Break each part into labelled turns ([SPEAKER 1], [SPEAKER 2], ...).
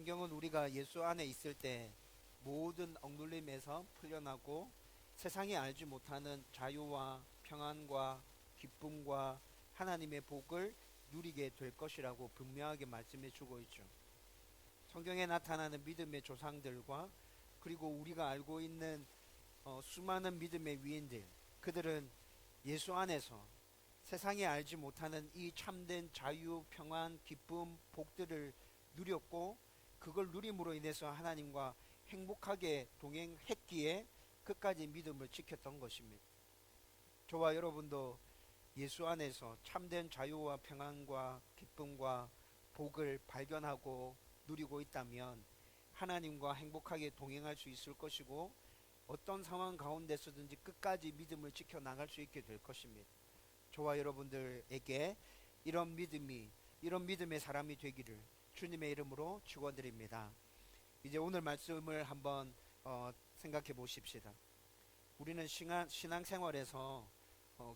[SPEAKER 1] 성경은 우리가 예수 안에 있을 때 모든 억눌림에서 풀려나고 세상이 알지 못하는 자유와 평안과 기쁨과 하나님의 복을 누리게 될 것이라고 분명하게 말씀해 주고 있죠. 성경에 나타나는 믿음의 조상들과 그리고 우리가 알고 있는 수많은 믿음의 위인들, 그들은 예수 안에서 세상이 알지 못하는 이 참된 자유, 평안, 기쁨, 복들을 누렸고 그걸 누림으로 인해서 하나님과 행복하게 동행했기에 끝까지 믿음을 지켰던 것입니다. 저와 여러분도 예수 안에서 참된 자유와 평안과 기쁨과 복을 발견하고 누리고 있다면 하나님과 행복하게 동행할 수 있을 것이고 어떤 상황 가운데서든지 끝까지 믿음을 지켜나갈 수 있게 될 것입니다. 저와 여러분들에게 이런 믿음의 사람이 되기를 주님의 이름으로 축원드립니다. 이제 오늘 말씀을 한번 생각해 보십시다. 우리는 신앙생활에서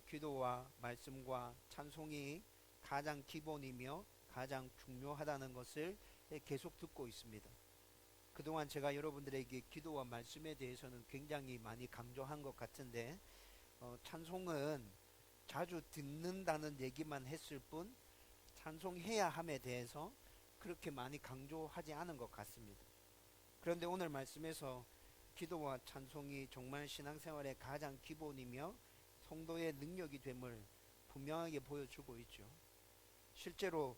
[SPEAKER 1] 기도와 말씀과 찬송이 가장 기본이며 가장 중요하다는 것을 계속 듣고 있습니다. 그동안 제가 여러분들에게 기도와 말씀에 대해서는 굉장히 많이 강조한 것 같은데 찬송은 자주 듣는다는 얘기만 했을 뿐 찬송해야 함에 대해서 그렇게 많이 강조하지 않은 것 같습니다. 그런데 오늘 말씀에서 기도와 찬송이 정말 신앙생활의 가장 기본이며 성도의 능력이 됨을 분명하게 보여주고 있죠. 실제로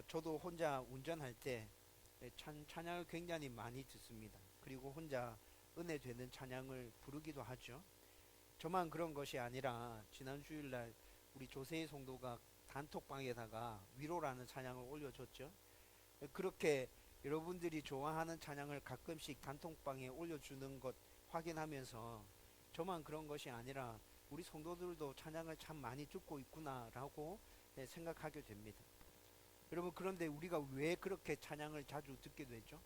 [SPEAKER 1] 저도 혼자 운전할 때 찬양을 굉장히 많이 듣습니다. 그리고 혼자 은혜 되는 찬양을 부르기도 하죠. 저만 그런 것이 아니라 지난 주일날 우리 조세희 성도가 단톡방에다가 위로라는 찬양을 올려줬죠. 그렇게 여러분들이 좋아하는 찬양을 가끔씩 단톡방에 올려주는 것 확인하면서 저만 그런 것이 아니라 우리 성도들도 찬양을 참 많이 듣고 있구나라고 생각하게 됩니다. 여러분, 그런데 우리가 왜 그렇게 찬양을 자주 듣게 되죠?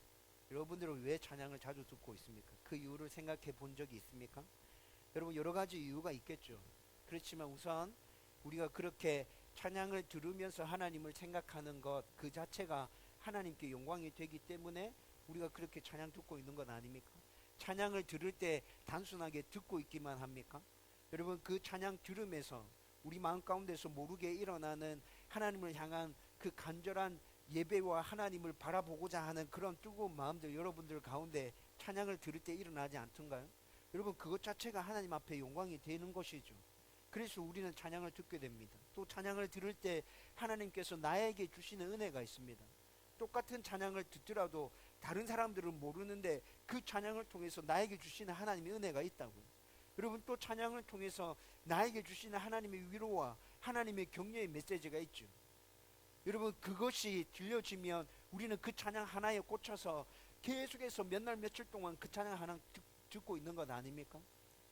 [SPEAKER 1] 여러분들은 왜 찬양을 자주 듣고 있습니까? 그 이유를 생각해 본 적이 있습니까? 여러분, 여러 가지 이유가 있겠죠. 그렇지만 우선 우리가 그렇게 찬양을 들으면서 하나님을 생각하는 것 그 자체가 하나님께 영광이 되기 때문에 우리가 그렇게 찬양 듣고 있는 것 아닙니까? 찬양을 들을 때 단순하게 듣고 있기만 합니까? 여러분, 그 찬양 들으면서 우리 마음 가운데서 모르게 일어나는 하나님을 향한 그 간절한 예배와 하나님을 바라보고자 하는 그런 뜨거운 마음들 여러분들 가운데 찬양을 들을 때 일어나지 않던가요? 여러분, 그것 자체가 하나님 앞에 영광이 되는 것이죠. 그래서 우리는 찬양을 듣게 됩니다. 또 찬양을 들을 때 하나님께서 나에게 주시는 은혜가 있습니다. 똑같은 찬양을 듣더라도 다른 사람들은 모르는데 그 찬양을 통해서 나에게 주시는 하나님의 은혜가 있다고요. 여러분, 또 찬양을 통해서 나에게 주시는 하나님의 위로와 하나님의 격려의 메시지가 있죠. 여러분, 그것이 들려지면 우리는 그 찬양 하나에 꽂혀서 계속해서 몇 날 며칠 동안 그 찬양 하나 듣고 있는 것 아닙니까?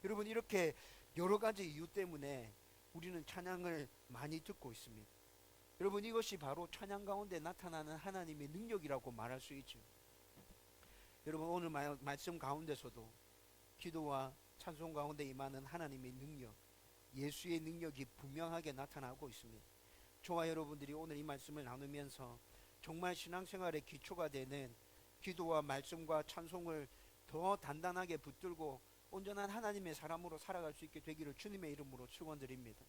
[SPEAKER 1] 여러분, 이렇게 여러 가지 이유 때문에 우리는 찬양을 많이 듣고 있습니다. 여러분, 이것이 바로 찬양 가운데 나타나는 하나님의 능력이라고 말할 수 있죠. 여러분, 오늘 말씀 가운데서도 기도와 찬송 가운데 임하는 하나님의 능력, 예수의 능력이 분명하게 나타나고 있습니다. 저와 여러분들이 오늘 이 말씀을 나누면서 정말 신앙생활의 기초가 되는 기도와 말씀과 찬송을 더 단단하게 붙들고 온전한 하나님의 사람으로 살아갈 수 있게 되기를 주님의 이름으로 축원드립니다.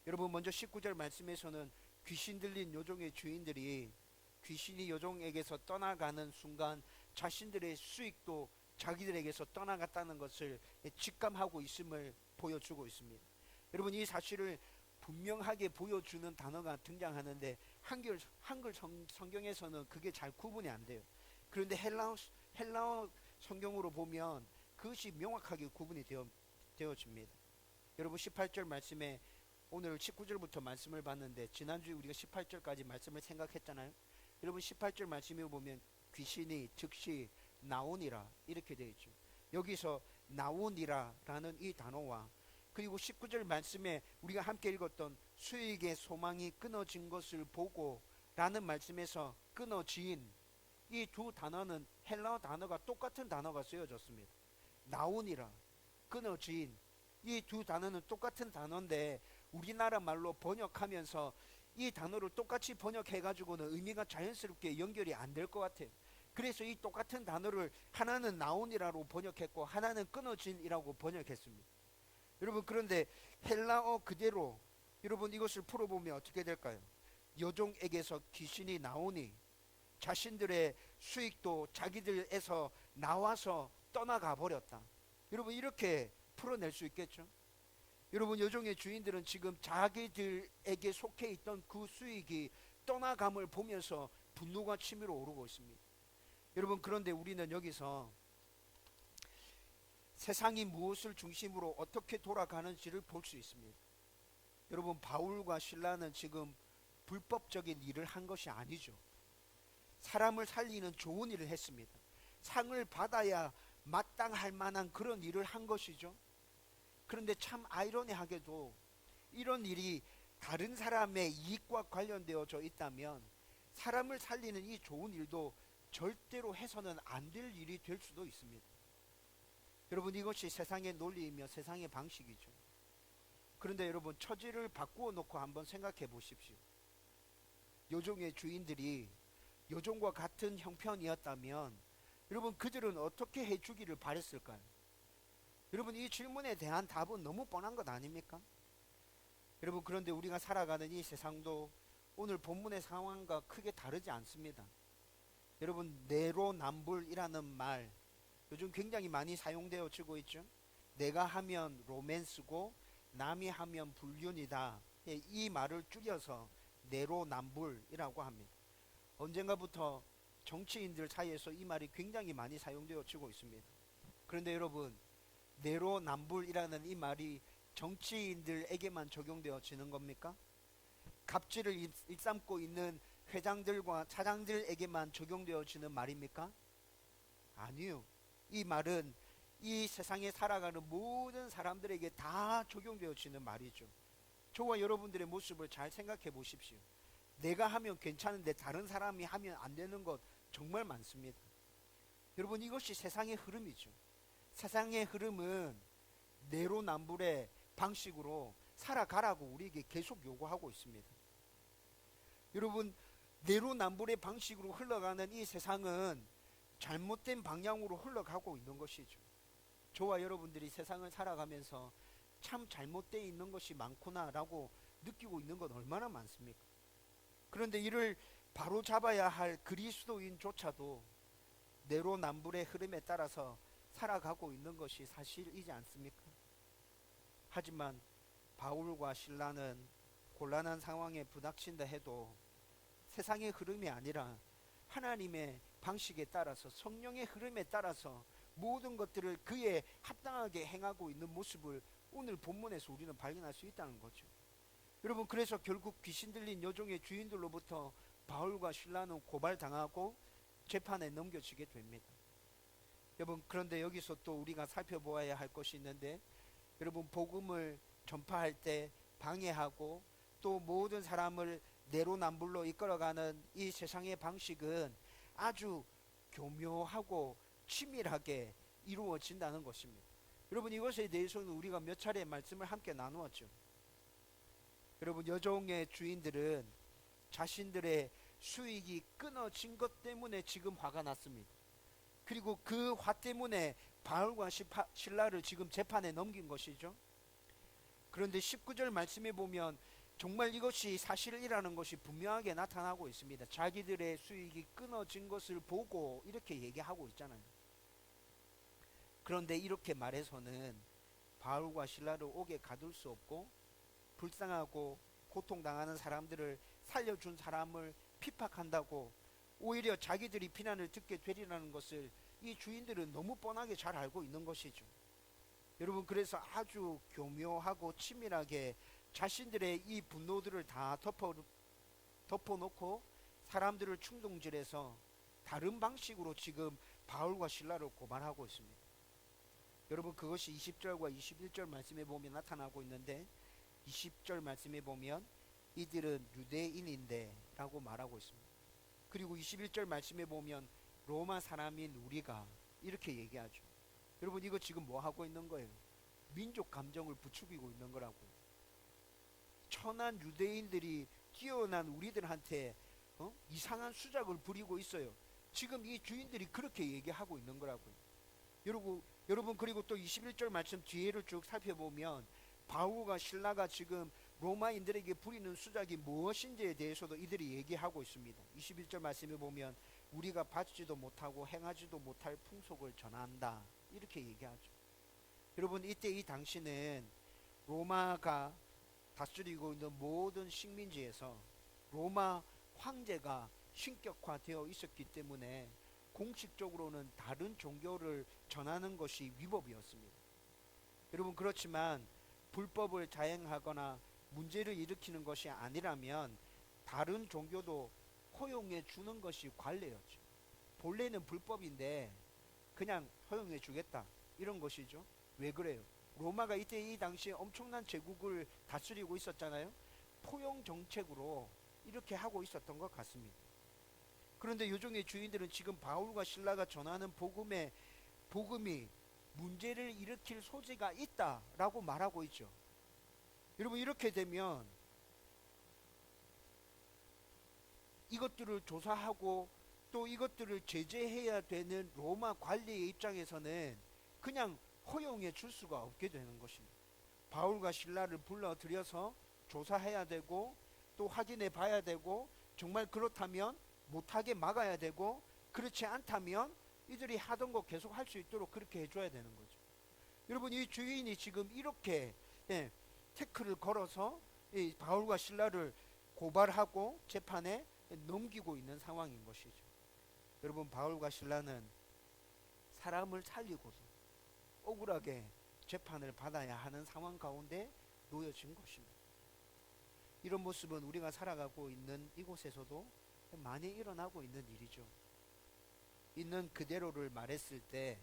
[SPEAKER 1] 여러분, 먼저 19절 말씀에서는 귀신 들린 요종의 주인들이 귀신이 요종에게서 떠나가는 순간 자신들의 수익도 자기들에게서 떠나갔다는 것을 직감하고 있음을 보여주고 있습니다. 여러분, 이 사실을 분명하게 보여주는 단어가 등장하는데 한글 성경에서는 그게 잘 구분이 안 돼요. 그런데 헬라어 성경으로 보면 그것이 명확하게 구분이 되어집니다. 여러분, 18절 말씀에 오늘 19절부터 말씀을 봤는데 지난주에 우리가 18절까지 말씀을 생각했잖아요. 여러분, 18절 말씀에 보면 귀신이 즉시 나오니라 이렇게 되어 있죠. 여기서 나오니라 라는 이 단어와 그리고 19절 말씀에 우리가 함께 읽었던 수익의 소망이 끊어진 것을 보고 라는 말씀에서 끊어진 이 두 단어는 헬라어 단어가 똑같은 단어가 쓰여졌습니다. 나오니라, 끊어진 이 두 단어는 똑같은 단어인데 우리나라 말로 번역하면서 이 단어를 똑같이 번역해가지고는 의미가 자연스럽게 연결이 안 될 것 같아요. 그래서 이 똑같은 단어를 하나는 나온이라고 번역했고 하나는 끊어진이라고 번역했습니다. 여러분, 그런데 헬라어 그대로 여러분 이것을 풀어보면 어떻게 될까요? 여종에게서 귀신이 나오니 자신들의 수익도 자기들에서 나와서 떠나가 버렸다. 여러분, 이렇게 풀어낼 수 있겠죠? 여러분, 여종의 주인들은 지금 자기들에게 속해 있던 그 수익이 떠나감을 보면서 분노가 치밀어 오르고 있습니다. 여러분, 그런데 우리는 여기서 세상이 무엇을 중심으로 어떻게 돌아가는지를 볼 수 있습니다. 여러분, 바울과 실라는 지금 불법적인 일을 한 것이 아니죠. 사람을 살리는 좋은 일을 했습니다. 상을 받아야 마땅할 만한 그런 일을 한 것이죠. 그런데 참 아이러니하게도 이런 일이 다른 사람의 이익과 관련되어져 있다면 사람을 살리는 이 좋은 일도 절대로 해서는 안 될 일이 될 수도 있습니다. 여러분, 이것이 세상의 논리이며 세상의 방식이죠. 그런데 여러분, 처지를 바꾸어 놓고 한번 생각해 보십시오. 여종의 주인들이 여종과 같은 형편이었다면 여러분, 그들은 어떻게 해주기를 바랬을까요? 여러분, 이 질문에 대한 답은 너무 뻔한 것 아닙니까? 여러분, 그런데 우리가 살아가는 이 세상도 오늘 본문의 상황과 크게 다르지 않습니다. 여러분, 내로남불이라는 말 요즘 굉장히 많이 사용되어지고 있죠. 내가 하면 로맨스고 남이 하면 불륜이다. 이 말을 줄여서 내로남불이라고 합니다. 언젠가부터 정치인들 사이에서 이 말이 굉장히 많이 사용되어지고 있습니다. 그런데 여러분, 내로남불이라는 이 말이 정치인들에게만 적용되어지는 겁니까? 갑질을 일삼고 있는 회장들과 차장들에게만 적용되어지는 말입니까? 아니요. 이 말은 이 세상에 살아가는 모든 사람들에게 다 적용되어지는 말이죠. 저와 여러분들의 모습을 잘 생각해 보십시오. 내가 하면 괜찮은데 다른 사람이 하면 안 되는 것 정말 많습니다. 여러분, 이것이 세상의 흐름이죠. 세상의 흐름은 내로남불의 방식으로 살아가라고 우리에게 계속 요구하고 있습니다. 여러분, 내로남불의 방식으로 흘러가는 이 세상은 잘못된 방향으로 흘러가고 있는 것이죠. 저와 여러분들이 세상을 살아가면서 참 잘못되어 있는 것이 많구나라고 느끼고 있는 건 얼마나 많습니까? 그런데 이를 바로 잡아야 할 그리스도인조차도 내로남불의 흐름에 따라서 살아가고 있는 것이 사실이지 않습니까? 하지만 바울과 실라는 곤란한 상황에 부닥친다 해도 세상의 흐름이 아니라 하나님의 방식에 따라서 성령의 흐름에 따라서 모든 것들을 그에 합당하게 행하고 있는 모습을 오늘 본문에서 우리는 발견할 수 있다는 거죠. 여러분, 그래서 결국 귀신 들린 여종의 주인들로부터 바울과 실라는 고발당하고 재판에 넘겨지게 됩니다. 여러분, 그런데 여기서 또 우리가 살펴보아야 할 것이 있는데, 여러분, 복음을 전파할 때 방해하고 또 모든 사람을 내로남불로 이끌어가는 이 세상의 방식은 아주 교묘하고 치밀하게 이루어진다는 것입니다. 여러분, 이것에 대해서는 우리가 몇 차례 말씀을 함께 나누었죠. 여러분, 여종의 주인들은 자신들의 수익이 끊어진 것 때문에 지금 화가 났습니다. 그리고 그 화 때문에 바울과 실라를 지금 재판에 넘긴 것이죠. 그런데 19절 말씀에 보면 정말 이것이 사실이라는 것이 분명하게 나타나고 있습니다. 자기들의 수익이 끊어진 것을 보고 이렇게 얘기하고 있잖아요. 그런데 이렇게 말해서는 바울과 실라를 옥에 가둘 수 없고 불쌍하고 고통당하는 사람들을 살려준 사람을 핍박한다고 오히려 자기들이 비난을 듣게 되리라는 것을 이 주인들은 너무 뻔하게 잘 알고 있는 것이죠. 여러분, 그래서 아주 교묘하고 치밀하게 자신들의 이 분노들을 다 덮어놓고 사람들을 충동질해서 다른 방식으로 지금 바울과 실라를 고발하고 있습니다. 여러분, 그것이 20절과 21절 말씀에 보면 나타나고 있는데, 20절 말씀에 보면 이들은 유대인인데 라고 말하고 있습니다. 그리고 21절 말씀에 보면 로마 사람인 우리가 이렇게 얘기하죠. 여러분, 이거 지금 뭐 하고 있는 거예요? 민족 감정을 부추기고 있는 거라고. 천한 유대인들이 뛰어난 우리들한테 이상한 수작을 부리고 있어요. 지금 이 주인들이 그렇게 얘기하고 있는 거라고요. 여러분 그리고 또 21절 말씀 뒤에를 쭉 살펴보면 바울과 실라가 지금 로마인들에게 부리는 수작이 무엇인지에 대해서도 이들이 얘기하고 있습니다. 21절 말씀에 보면 우리가 받지도 못하고 행하지도 못할 풍속을 전한다 이렇게 얘기하죠. 여러분 이때 이 당시는 로마가 다스리고 있는 모든 식민지에서 로마 황제가 신격화되어 있었기 때문에 공식적으로는 다른 종교를 전하는 것이 위법이었습니다. 여러분 그렇지만 불법을 자행하거나 문제를 일으키는 것이 아니라면 다른 종교도 허용해 주는 것이 관례였죠. 본래는 불법인데 그냥 허용해 주겠다 이런 것이죠. 왜 그래요? 로마가 이때 이 당시에 엄청난 제국을 다스리고 있었잖아요. 포용 정책으로 이렇게 하고 있었던 것 같습니다. 그런데 요종의 주인들은 지금 바울과 실라가 전하는 복음이 문제를 일으킬 소지가 있다라고 말하고 있죠. 여러분 이렇게 되면 이것들을 조사하고 또 이것들을 제재해야 되는 로마 관리의 입장에서는 그냥 허용해 줄 수가 없게 되는 것입니다. 바울과 실라를 불러들여서 조사해야 되고 또 확인해 봐야 되고 정말 그렇다면 못하게 막아야 되고 그렇지 않다면 이들이 하던 거 계속 할 수 있도록 그렇게 해줘야 되는 거죠. 여러분 이 주인이 지금 이렇게 태클을 걸어서 이 바울과 실라를 고발하고 재판에 넘기고 있는 상황인 것이죠. 여러분 바울과 실라는 사람을 살리고도 억울하게 재판을 받아야 하는 상황 가운데 놓여진 것입니다. 이런 모습은 우리가 살아가고 있는 이곳에서도 많이 일어나고 있는 일이죠. 있는 그대로를 말했을 때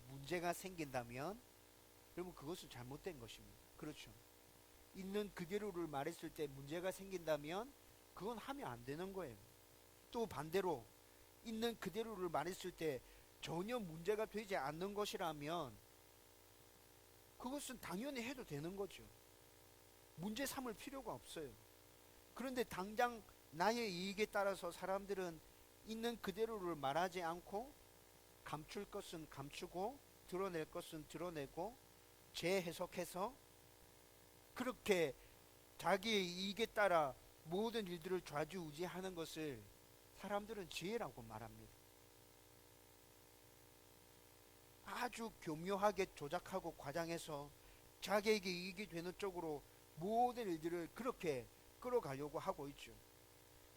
[SPEAKER 1] 문제가 생긴다면 여러분 그것은 잘못된 것입니다. 그렇죠. 있는 그대로를 말했을 때 문제가 생긴다면 그건 하면 안 되는 거예요. 또 반대로 있는 그대로를 말했을 때 전혀 문제가 되지 않는 것이라면 그것은 당연히 해도 되는 거죠. 문제 삼을 필요가 없어요. 그런데 당장 나의 이익에 따라서 사람들은 있는 그대로를 말하지 않고 감출 것은 감추고 드러낼 것은 드러내고 재해석해서 그렇게 자기의 이익에 따라 모든 일들을 좌지우지하는 것을 사람들은 지혜라고 말합니다. 아주 교묘하게 조작하고 과장해서 자기에게 이익이 되는 쪽으로 모든 일들을 그렇게 끌어가려고 하고 있죠.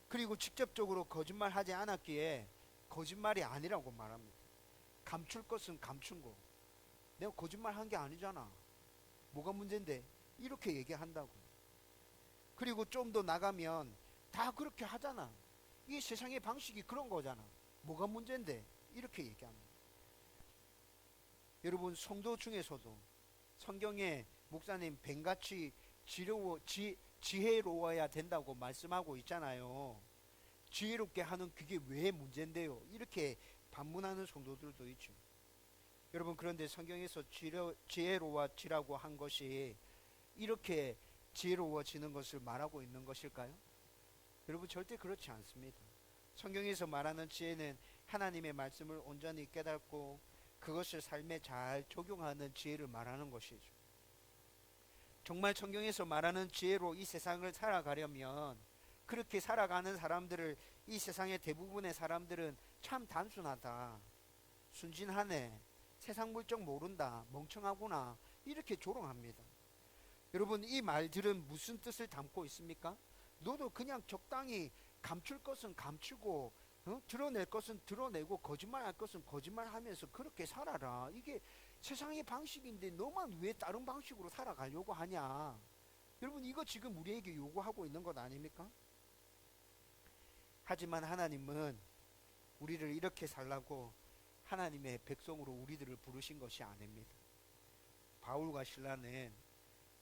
[SPEAKER 1] 그리고 직접적으로 거짓말하지 않았기에 거짓말이 아니라고 말합니다. 감출 것은 감춘 거. 내가 거짓말한 게 아니잖아. 뭐가 문제인데? 이렇게 얘기한다고. 그리고 좀 더 나가면 다 그렇게 하잖아. 이 세상의 방식이 그런 거잖아. 뭐가 문제인데? 이렇게 얘기합니다. 여러분 성도 중에서도 성경에 목사님 뱀같이 지혜로워야 된다고 말씀하고 있잖아요. 지혜롭게 하는 그게 왜 문제인데요? 이렇게 반문하는 성도들도 있죠. 여러분 그런데 성경에서 지혜로워지라고 한 것이 이렇게 지혜로워지는 것을 말하고 있는 것일까요? 여러분 절대 그렇지 않습니다. 성경에서 말하는 지혜는 하나님의 말씀을 온전히 깨닫고 그것을 삶에 잘 적용하는 지혜를 말하는 것이죠. 정말 성경에서 말하는 지혜로 이 세상을 살아가려면 그렇게 살아가는 사람들을 이 세상의 대부분의 사람들은 참 단순하다, 순진하네, 세상 물정 모른다, 멍청하구나 이렇게 조롱합니다. 여러분 이 말들은 무슨 뜻을 담고 있습니까? 너도 그냥 적당히 감출 것은 감추고 드러낼 것은 드러내고 거짓말할 것은 거짓말하면서 그렇게 살아라. 이게 세상의 방식인데 너만 왜 다른 방식으로 살아가려고 하냐. 여러분 이거 지금 우리에게 요구하고 있는 것 아닙니까? 하지만 하나님은 우리를 이렇게 살라고 하나님의 백성으로 우리들을 부르신 것이 아닙니다. 바울과 실라는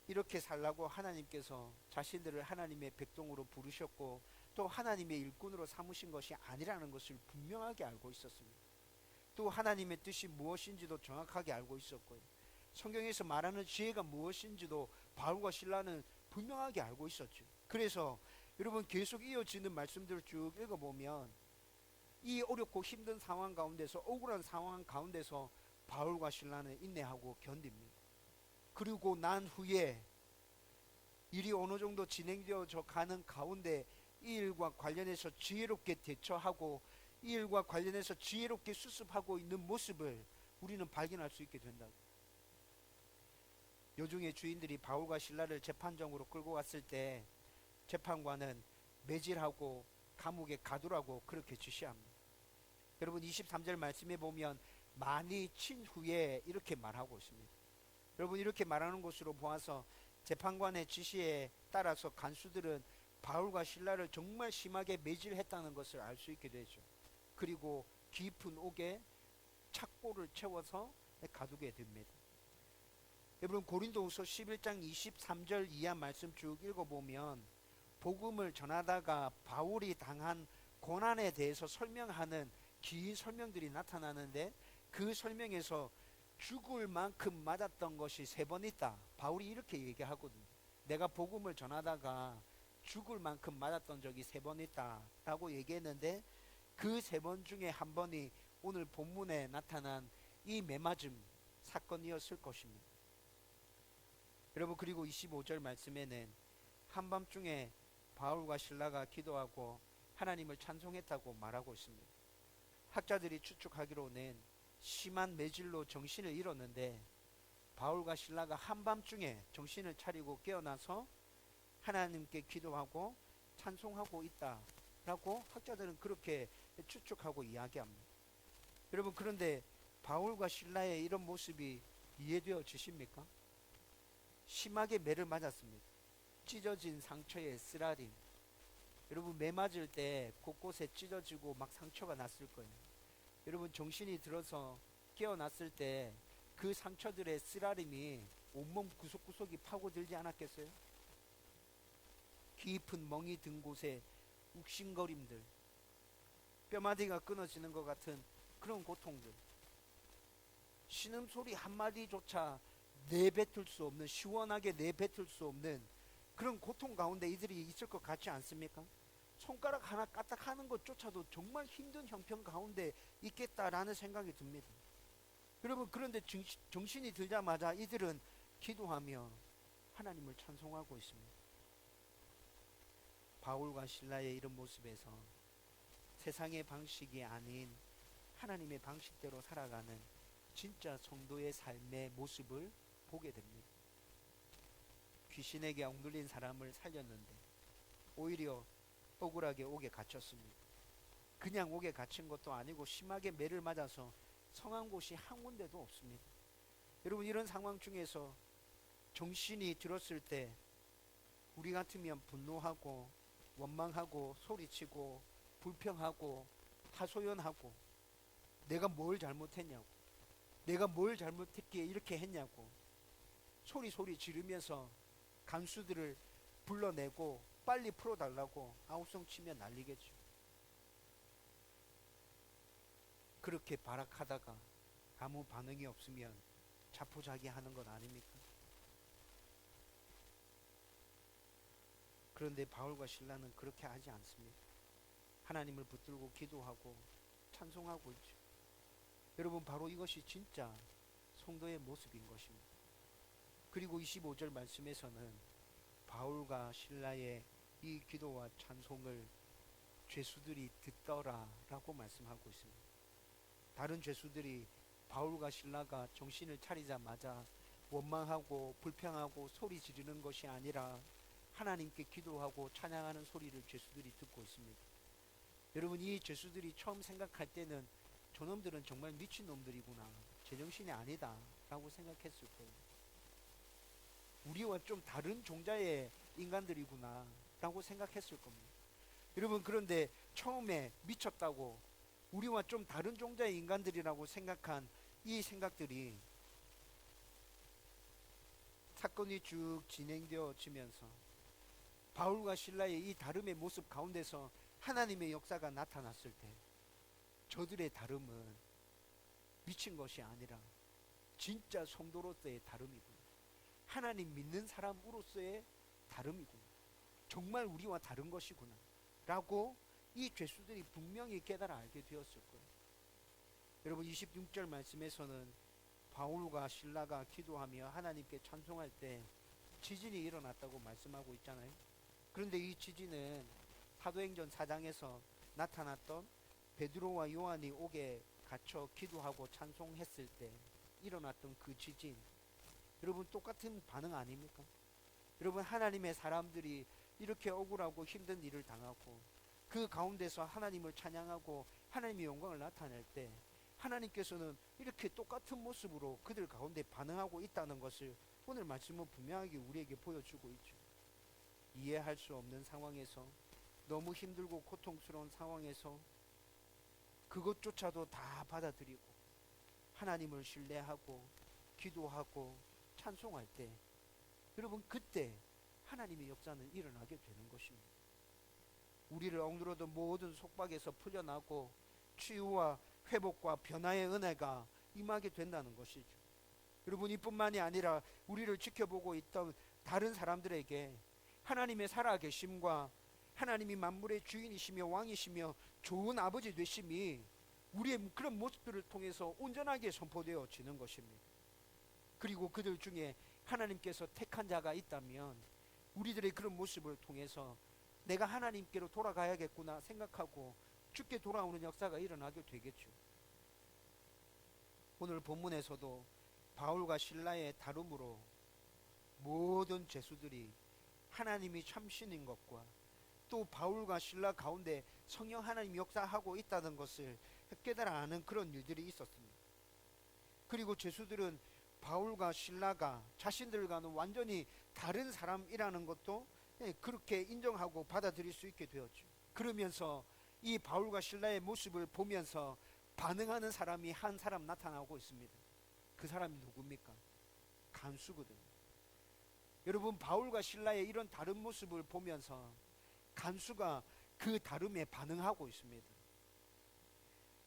[SPEAKER 1] 이렇게 살라고 하나님께서 자신들을 하나님의 백성으로 부르셨고 또 하나님의 일꾼으로 삼으신 것이 아니라는 것을 분명하게 알고 있었습니다. 또 하나님의 뜻이 무엇인지도 정확하게 알고 있었고요. 성경에서 말하는 지혜가 무엇인지도 바울과 실라는 분명하게 알고 있었죠. 그래서 여러분 계속 이어지는 말씀들을 쭉 읽어보면 이 어렵고 힘든 상황 가운데서, 억울한 상황 가운데서 바울과 실라는 인내하고 견딥니다. 그리고 난 후에 일이 어느 정도 진행되어져 가는 가운데 이 일과 관련해서 지혜롭게 대처하고 이 일과 관련해서 지혜롭게 수습하고 있는 모습을 우리는 발견할 수 있게 된다고. 요중의 주인들이 바울과 실라를 재판정으로 끌고 갔을 때 재판관은 매질하고 감옥에 가두라고 그렇게 지시합니다. 여러분 23절 말씀에 보면 많이 친 후에 이렇게 말하고 있습니다. 여러분 이렇게 말하는 것으로 보아서 재판관의 지시에 따라서 간수들은 바울과 실라를 정말 심하게 매질했다는 것을 알 수 있게 되죠. 그리고 깊은 옥에 착고를 채워서 가두게 됩니다. 여러분 고린도후서 11장 23절 이하 말씀 쭉 읽어보면 복음을 전하다가 바울이 당한 고난에 대해서 설명하는 긴 설명들이 나타나는데 그 설명에서 죽을 만큼 맞았던 것이 3번 있다. 바울이 이렇게 얘기하거든요. 내가 복음을 전하다가 죽을 만큼 맞았던 적이 3번 있다 라고 얘기했는데 그 3번 중에 한 번이 오늘 본문에 나타난 이 매맞음 사건이었을 것입니다. 여러분 그리고 25절 말씀에는 한밤중에 바울과 실라가 기도하고 하나님을 찬송했다고 말하고 있습니다. 학자들이 추측하기로는 심한 매질로 정신을 잃었는데 바울과 실라가 한밤중에 정신을 차리고 깨어나서 하나님께 기도하고 찬송하고 있다라고 학자들은 그렇게 추측하고 이야기합니다. 여러분 그런데 바울과 실라의 이런 모습이 이해되어지십니까? 심하게 매를 맞았습니다. 찢어진 상처에 쓰라림. 여러분 매 맞을 때 곳곳에 찢어지고 막 상처가 났을 거예요. 여러분 정신이 들어서 깨어났을 때 그 상처들의 쓰라림이 온몸 구석구석이 파고들지 않았겠어요? 깊은 멍이 든 곳에 욱신거림들, 뼈마디가 끊어지는 것 같은 그런 고통들, 신음소리 한마디조차 내뱉을 수 없는, 시원하게 내뱉을 수 없는 그런 고통 가운데 이들이 있을 것 같지 않습니까? 손가락 하나 까딱하는 것조차도 정말 힘든 형편 가운데 있겠다라는 생각이 듭니다. 여러분 그런데 정신이 들자마자 이들은 기도하며 하나님을 찬송하고 있습니다. 바울과 실라의 이런 모습에서 세상의 방식이 아닌 하나님의 방식대로 살아가는 진짜 성도의 삶의 모습을 보게 됩니다. 귀신에게 억눌린 사람을 살렸는데 오히려 억울하게 옥에 갇혔습니다. 그냥 옥에 갇힌 것도 아니고 심하게 매를 맞아서 성한 곳이 한 군데도 없습니다. 여러분 이런 상황 중에서 정신이 들었을 때 우리 같으면 분노하고 원망하고 소리치고 불평하고 하소연하고 내가 뭘 잘못했냐고, 내가 뭘 잘못했기에 이렇게 했냐고 소리 지르면서 간수들을 불러내고 빨리 풀어달라고 아우성 치며 난리겠죠. 그렇게 발악하다가 아무 반응이 없으면 자포자기하는 것 아닙니까? 그런데 바울과 실라는 그렇게 하지 않습니다. 하나님을 붙들고 기도하고 찬송하고 있죠. 여러분 바로 이것이 진짜 성도의 모습인 것입니다. 그리고 25절 말씀에서는 바울과 실라의 이 기도와 찬송을 죄수들이 듣더라 라고 말씀하고 있습니다. 다른 죄수들이 바울과 실라가 정신을 차리자마자 원망하고 불평하고 소리 지르는 것이 아니라 하나님께 기도하고 찬양하는 소리를 죄수들이 듣고 있습니다. 여러분 이 죄수들이 처음 생각할 때는 저놈들은 정말 미친놈들이구나, 제정신이 아니다 라고 생각했을 거예요. 우리와 좀 다른 종자의 인간들이구나 라고 생각했을 겁니다. 여러분 그런데 처음에 미쳤다고 우리와 좀 다른 종자의 인간들이라고 생각한 이 생각들이 사건이 쭉 진행되어지면서 바울과 실라의 이 다름의 모습 가운데서 하나님의 역사가 나타났을 때 저들의 다름은 미친 것이 아니라 진짜 성도로서의 다름이고 하나님 믿는 사람으로서의 다름이고 정말 우리와 다른 것이구나 라고 이 죄수들이 분명히 깨달아 알게 되었을 거예요. 여러분 26절 말씀에서는 바울과 실라가 기도하며 하나님께 찬송할 때 지진이 일어났다고 말씀하고 있잖아요. 그런데 이 지진은 사도행전 4장에서 나타났던 베드로와 요한이 옥에 갇혀 기도하고 찬송했을 때 일어났던 그 지진, 여러분 똑같은 반응 아닙니까? 여러분 하나님의 사람들이 이렇게 억울하고 힘든 일을 당하고 그 가운데서 하나님을 찬양하고 하나님의 영광을 나타낼 때 하나님께서는 이렇게 똑같은 모습으로 그들 가운데 반응하고 있다는 것을 오늘 말씀은 분명하게 우리에게 보여주고 있죠. 이해할 수 없는 상황에서, 너무 힘들고 고통스러운 상황에서 그것조차도 다 받아들이고 하나님을 신뢰하고 기도하고 찬송할 때, 여러분 그때 하나님의 역사는 일어나게 되는 것입니다. 우리를 억누르던 모든 속박에서 풀려나고 치유와 회복과 변화의 은혜가 임하게 된다는 것이죠. 여러분 이뿐만이 아니라 우리를 지켜보고 있던 다른 사람들에게 하나님의 살아계심과 하나님이 만물의 주인이시며 왕이시며 좋은 아버지 되심이 우리의 그런 모습들을 통해서 온전하게 선포되어지는 것입니다. 그리고 그들 중에 하나님께서 택한 자가 있다면 우리들의 그런 모습을 통해서 내가 하나님께로 돌아가야겠구나 생각하고 죽게 돌아오는 역사가 일어나게 되겠죠. 오늘 본문에서도 바울과 실라의 다름으로 모든 죄수들이 하나님이 참신인 것과 또 바울과 실라 가운데 성령 하나님 역사하고 있다는 것을 깨달아 아는 그런 일들이 있었습니다. 그리고 죄수들은 바울과 실라가 자신들과는 완전히 다른 사람이라는 것도 그렇게 인정하고 받아들일 수 있게 되었죠. 그러면서 이 바울과 실라의 모습을 보면서 반응하는 사람이 한 사람 나타나고 있습니다. 그 사람이 누굽니까? 간수거든요. 여러분 바울과 실라의 이런 다른 모습을 보면서 간수가 그 다름에 반응하고 있습니다.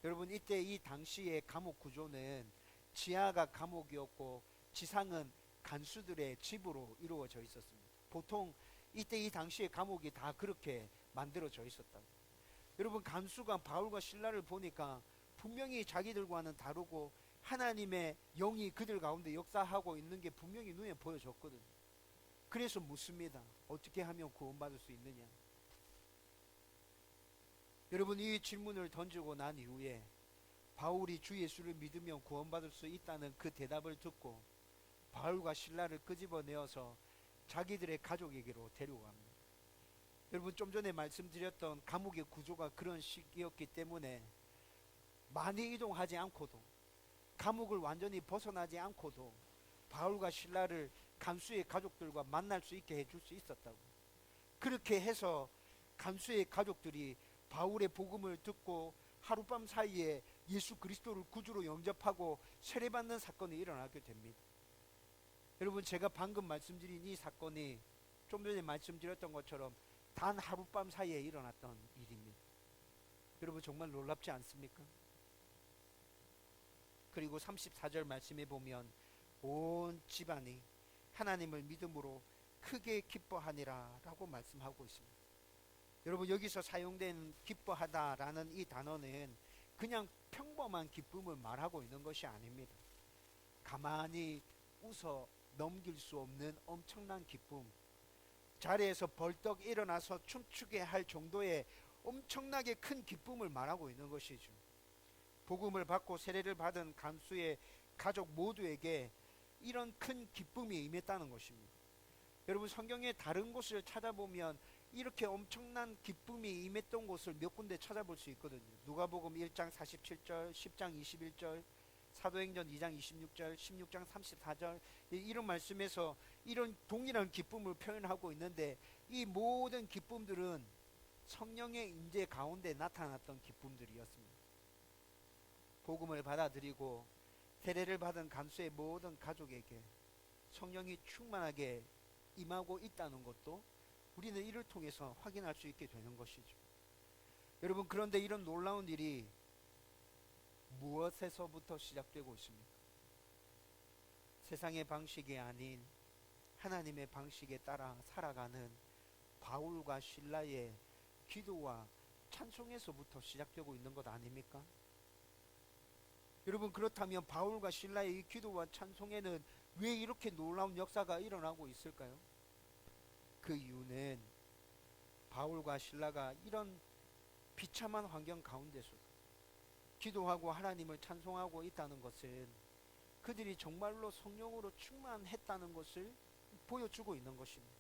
[SPEAKER 1] 여러분 이때 이 당시의 감옥 구조는 지하가 감옥이었고 지상은 간수들의 집으로 이루어져 있었습니다. 보통 이때 이 당시의 감옥이 다 그렇게 만들어져 있었다고. 여러분 간수가 바울과 실라를 보니까 분명히 자기들과는 다르고 하나님의 영이 그들 가운데 역사하고 있는 게 분명히 눈에 보여졌거든요. 그래서 묻습니다. 어떻게 하면 구원받을 수 있느냐? 여러분 이 질문을 던지고 난 이후에 바울이 주 예수를 믿으면 구원받을 수 있다는 그 대답을 듣고 바울과 실라를 끄집어내어서 자기들의 가족에게로 데려갑니다. 여러분 좀 전에 말씀드렸던 감옥의 구조가 그런 식이었기 때문에 많이 이동하지 않고도 감옥을 완전히 벗어나지 않고도 바울과 실라를 간수의 가족들과 만날 수 있게 해줄 수 있었다고. 그렇게 해서 간수의 가족들이 바울의 복음을 듣고 하룻밤 사이에 예수 그리스도를 구주로 영접하고 세례받는 사건이 일어나게 됩니다. 여러분 제가 방금 말씀드린 이 사건이 좀 전에 말씀드렸던 것처럼 단 하룻밤 사이에 일어났던 일입니다. 여러분 정말 놀랍지 않습니까? 그리고 34절 말씀에 보면 온 집안이 하나님을 믿음으로 크게 기뻐하니라 라고 말씀하고 있습니다. 여러분 여기서 사용된 기뻐하다라는 이 단어는 그냥 평범한 기쁨을 말하고 있는 것이 아닙니다. 가만히 웃어 넘길 수 없는 엄청난 기쁨, 자리에서 벌떡 일어나서 춤추게 할 정도의 엄청나게 큰 기쁨을 말하고 있는 것이죠. 복음을 받고 세례를 받은 간수의 가족 모두에게 이런 큰 기쁨이 임했다는 것입니다. 여러분 성경의 다른 곳을 찾아보면 이렇게 엄청난 기쁨이 임했던 곳을 몇 군데 찾아볼 수 있거든요. 누가복음 1장 47절, 10장 21절, 사도행전 2장 26절, 16장 34절 이런 말씀에서 이런 동일한 기쁨을 표현하고 있는데 이 모든 기쁨들은 성령의 임재 가운데 나타났던 기쁨들이었습니다. 복음을 받아들이고 세례를 받은 간수의 모든 가족에게 성령이 충만하게 임하고 있다는 것도 우리는 이를 통해서 확인할 수 있게 되는 것이죠. 여러분 그런데 이런 놀라운 일이 무엇에서부터 시작되고 있습니까? 세상의 방식이 아닌 하나님의 방식에 따라 살아가는 바울과 실라의 기도와 찬송에서부터 시작되고 있는 것 아닙니까? 여러분, 그렇다면 바울과 실라의 이 기도와 찬송에는 왜 이렇게 놀라운 역사가 일어나고 있을까요? 그 이유는 바울과 실라가 이런 비참한 환경 가운데서 기도하고 하나님을 찬송하고 있다는 것은 그들이 정말로 성령으로 충만했다는 것을 보여주고 있는 것입니다.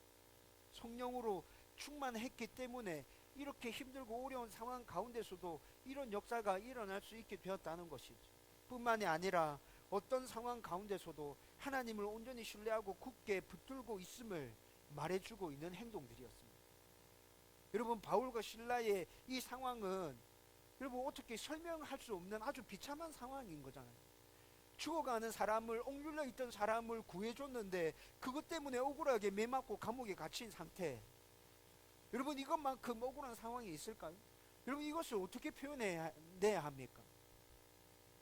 [SPEAKER 1] 성령으로 충만했기 때문에 이렇게 힘들고 어려운 상황 가운데서도 이런 역사가 일어날 수 있게 되었다는 것이죠. 뿐만이 아니라 어떤 상황 가운데서도 하나님을 온전히 신뢰하고 굳게 붙들고 있음을 말해주고 있는 행동들이었습니다. 여러분, 바울과 실라의 이 상황은 여러분 어떻게 설명할 수 없는 아주 비참한 상황인 거잖아요. 죽어가는 사람을, 억눌려 있던 사람을 구해줬는데 그것 때문에 억울하게 매맞고 감옥에 갇힌 상태. 여러분, 이것만큼 억울한 상황이 있을까요? 여러분, 이것을 어떻게 표현해야 합니까?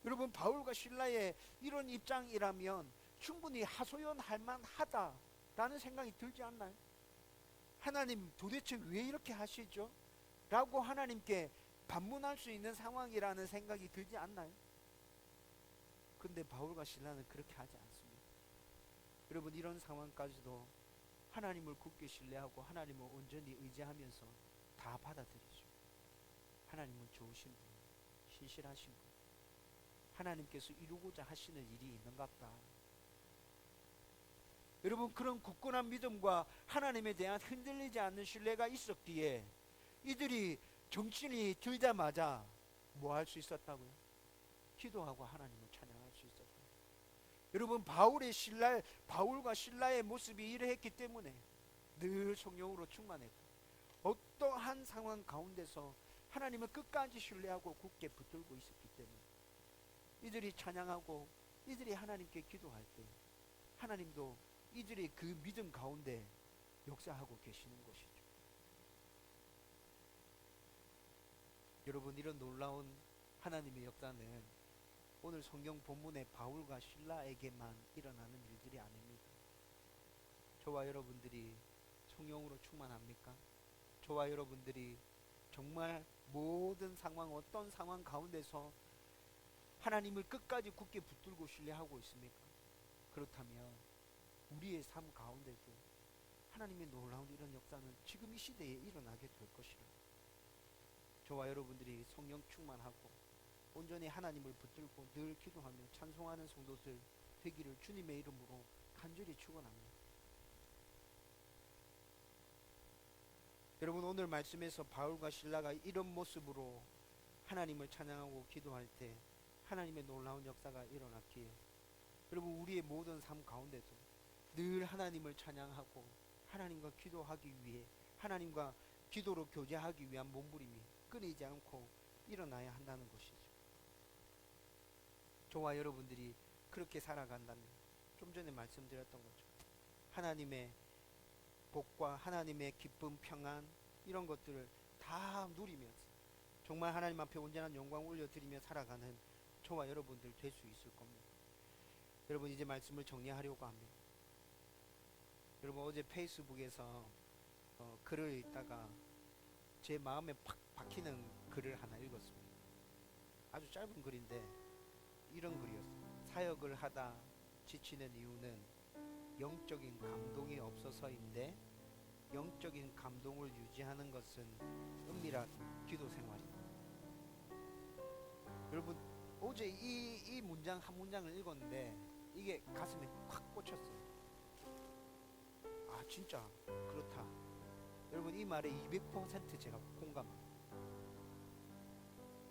[SPEAKER 1] 여러분, 바울과 실라의 이런 입장이라면 충분히 하소연할 만하다라는 생각이 들지 않나요? 하나님, 도대체 왜 이렇게 하시죠? 라고 하나님께 반문할 수 있는 상황이라는 생각이 들지 않나요? 근데 바울과 실라는 그렇게 하지 않습니다. 여러분, 이런 상황까지도 하나님을 굳게 신뢰하고 하나님을 온전히 의지하면서 다 받아들이죠. 하나님은 좋으신 분, 신실하신 분, 하나님께서 이루고자 하시는 일이 있는갑다. 여러분, 그런 굳건한 믿음과 하나님에 대한 흔들리지 않는 신뢰가 있었기에 이들이 정신이 들자마자 뭐 할 수 있었다고요? 기도하고 하나님을 찬양할 수 있었다. 여러분, 바울과 실라의 모습이 이러했기 때문에 늘 성령으로 충만했고 어떠한 상황 가운데서 하나님을 끝까지 신뢰하고 굳게 붙들고 있었기 때문에 이들이 찬양하고 이들이 하나님께 기도할 때 하나님도 이들의 그 믿음 가운데 역사하고 계시는 것이죠. 여러분, 이런 놀라운 하나님의 역사는 오늘 성경 본문의 바울과 실라에게만 일어나는 일들이 아닙니다. 저와 여러분들이 성령으로 충만합니까? 저와 여러분들이 정말 모든 상황, 어떤 상황 가운데서 하나님을 끝까지 굳게 붙들고 신뢰하고 있습니까? 그렇다면 우리의 삶 가운데도 하나님의 놀라운 이런 역사는 지금 이 시대에 일어나게 될 것이라. 저와 여러분들이 성령 충만하고 온전히 하나님을 붙들고 늘 기도하며 찬송하는 성도들 되기를 주님의 이름으로 간절히 축원합니다. 여러분, 오늘 말씀에서 바울과 실라가 이런 모습으로 하나님을 찬양하고 기도할 때 하나님의 놀라운 역사가 일어났기에 여러분, 우리의 모든 삶 가운데도 늘 하나님을 찬양하고 하나님과 기도하기 위해 하나님과 기도로 교제하기 위한 몸부림이 끊이지 않고 일어나야 한다는 것이죠. 저와 여러분들이 그렇게 살아간다면 좀 전에 말씀드렸던 거죠. 하나님의 복과 하나님의 기쁨, 평안 이런 것들을 다 누리면서 정말 하나님 앞에 온전한 영광 올려드리며 살아가는 저와 여러분들 될 수 있을 겁니다. 여러분, 이제 말씀을 정리하려고 합니다. 여러분, 어제 페이스북에서 글을 읽다가 제 마음에 팍 박히는 글을 하나 읽었습니다. 아주 짧은 글인데 이런 글이었어요. 사역을 하다 지치는 이유는 영적인 감동이 없어서인데 영적인 감동을 유지하는 것은 은밀한 기도 생활이다. 여러분, 어제 이 문장 한 문장을 읽었는데 이게 가슴에 확 꽂혔어요. 아, 진짜 그렇다. 여러분, 이 말에 200% 제가 공감합니다.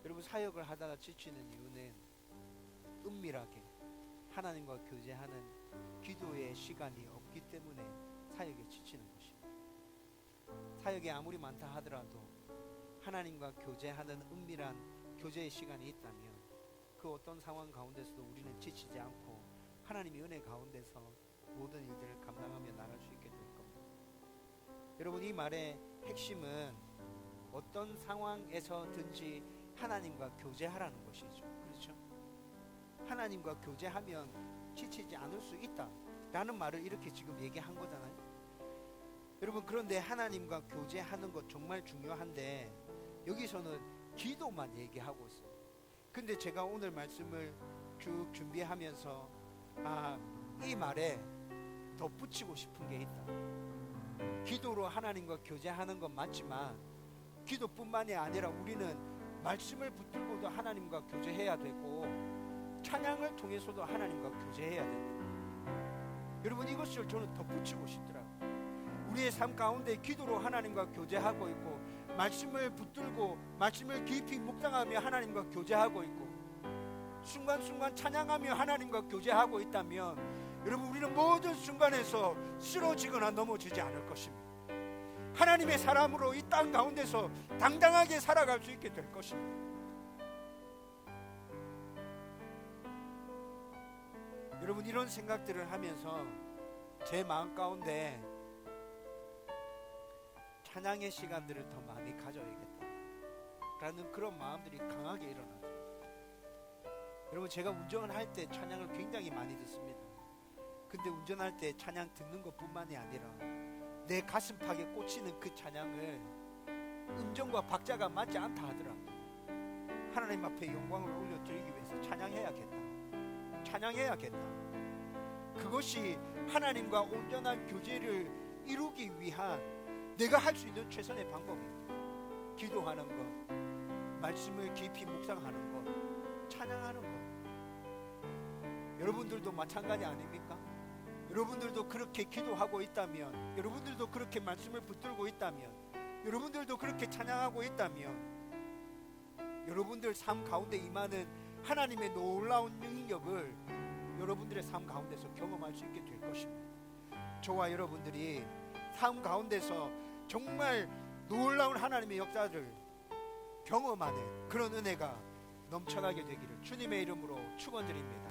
[SPEAKER 1] 여러분, 사역을 하다가 지치는 이유는 은밀하게 하나님과 교제하는 기도의 시간이 없기 때문에 사역에 지치는 것입니다. 사역이 아무리 많다 하더라도 하나님과 교제하는 은밀한 교제의 시간이 있다면 그 어떤 상황 가운데서도 우리는 지치지 않고 하나님의 은혜 가운데서 모든 일들을 감당하며 나갈 수 있게 될 겁니다. 여러분, 이 말의 핵심은 어떤 상황에서든지 하나님과 교제하라는 것이죠. 그렇죠? 하나님과 교제하면 지치지 않을 수 있다 라는 말을 이렇게 지금 얘기한 거잖아요. 여러분, 그런데 하나님과 교제하는 것 정말 중요한데 여기서는 기도만 얘기하고 있어요. 근데 제가 오늘 말씀을 쭉 준비하면서 이 말에 덧붙이고 싶은 게 있다. 기도로 하나님과 교제하는 건 맞지만 기도뿐만이 아니라 우리는 말씀을 붙들고도 하나님과 교제해야 되고 찬양을 통해서도 하나님과 교제해야 된다. 여러분, 이것을 저는 덧붙이고 싶더라고요. 우리의 삶 가운데 기도로 하나님과 교제하고 있고 말씀을 붙들고 말씀을 깊이 묵상하며 하나님과 교제하고 있고 순간순간 찬양하며 하나님과 교제하고 있다면 여러분, 우리는 모든 순간에서 쓰러지거나 넘어지지 않을 것입니다. 하나님의 사람으로 이 땅 가운데서 당당하게 살아갈 수 있게 될 것입니다. 여러분, 이런 생각들을 하면서 제 마음 가운데 찬양의 시간들을 더 많이 가져야겠다 라는 그런 마음들이 강하게 일어나죠. 여러분, 제가 운전을 할 때 찬양을 굉장히 많이 듣습니다. 근데 운전할 때 찬양 듣는 것뿐만이 아니라 내 가슴팍에 꽂히는 그 찬양을 음정과 박자가 맞지 않다 하더라고요. 하나님 앞에 영광을 올려드리기 위해서 찬양해야겠다. 그것이 하나님과 온전한 교제를 이루기 위한 내가 할 수 있는 최선의 방법입니다. 기도하는 것, 말씀을 깊이 묵상하는 것, 찬양하는 것. 여러분들도 마찬가지 아닙니까? 여러분들도 그렇게 기도하고 있다면, 여러분들도 그렇게 말씀을 붙들고 있다면, 여러분들도 그렇게 찬양하고 있다면 여러분들 삶 가운데 임하는 하나님의 놀라운 능력을 여러분들의 삶 가운데서 경험할 수 있게 될 것입니다. 저와 여러분들이 삶 가운데서 정말 놀라운 하나님의 역사를 경험하는 그런 은혜가 넘쳐가게 되기를 주님의 이름으로 축원드립니다.